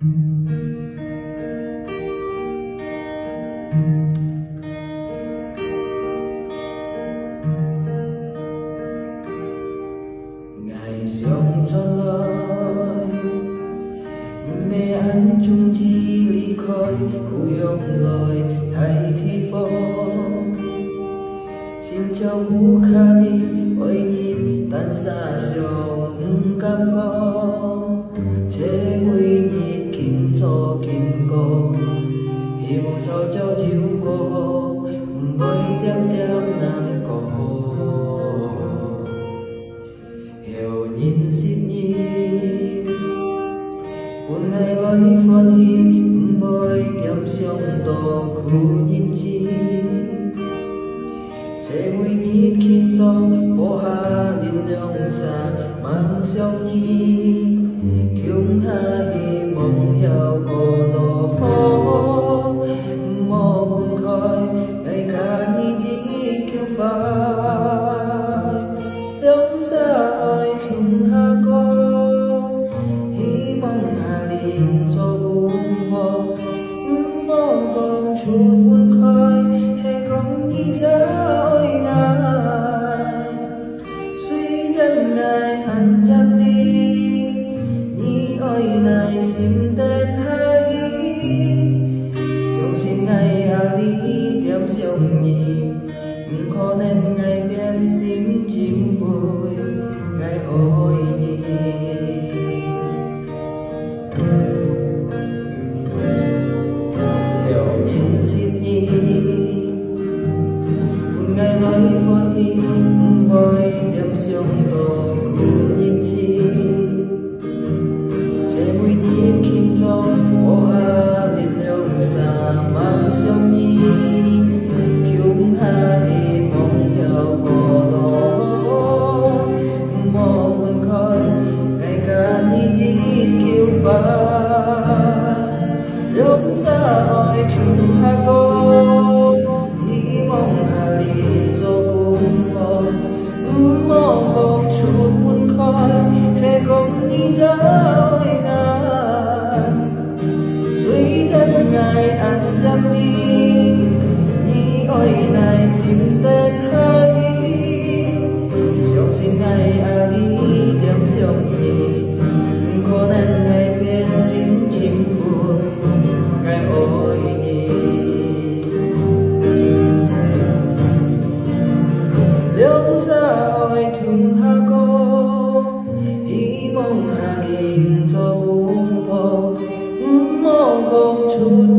ngày sống cho lời mẹ anh chung chi ly khói vui ông lời thay thi phố xin cho vũ khai ôi nhìn tan xa sông cam go chế quy nhịp kín cho kín cô hiểu cho cháu chiếu cô với đem theo nàng cô hiểu nhìn xin nhìn một ngày gói phân hi bơi đem sông to khu nhìn chi chế quy nhịp kín cho bố hà linh lòng xa mang sông nhi chúng ta hi mong hiểu cô đồ phố mò buồn khói ngày cả ni đi kêu phai đóng xa ai chúng ta có hi mong hà linh cho buồn mò mong con chút buồn khói hay con đi cha ôi ngài suy dân ngài ăn chăn đi ôi này xin tên hay trong xin ngày ali đem sông nhịp khó nên ngày bên xin chim bồi ngày ôi hiểu nhìn xin nhi một ngày nói phân đi bồi đem sông to cùng nhìn chi mùi nhìn kín cho bố hà bên lòng xa mang sông nhi chúng ta đi mong nhau có đó mò buồn khói ngày cả ni chỉ kêu ba lúc xa ôi chúng ta có hy mong hà đi cho cùng mong con chút buồn khói để con đi ra ngày ăn chăm đi ôi này xin tên hay trong xin ngày ali đem sông nhị có nên ngày bên xin chim vui ngày ôi nhị lúc xa ôi chúng ta có hy vọng hà linh cho buông mong con chút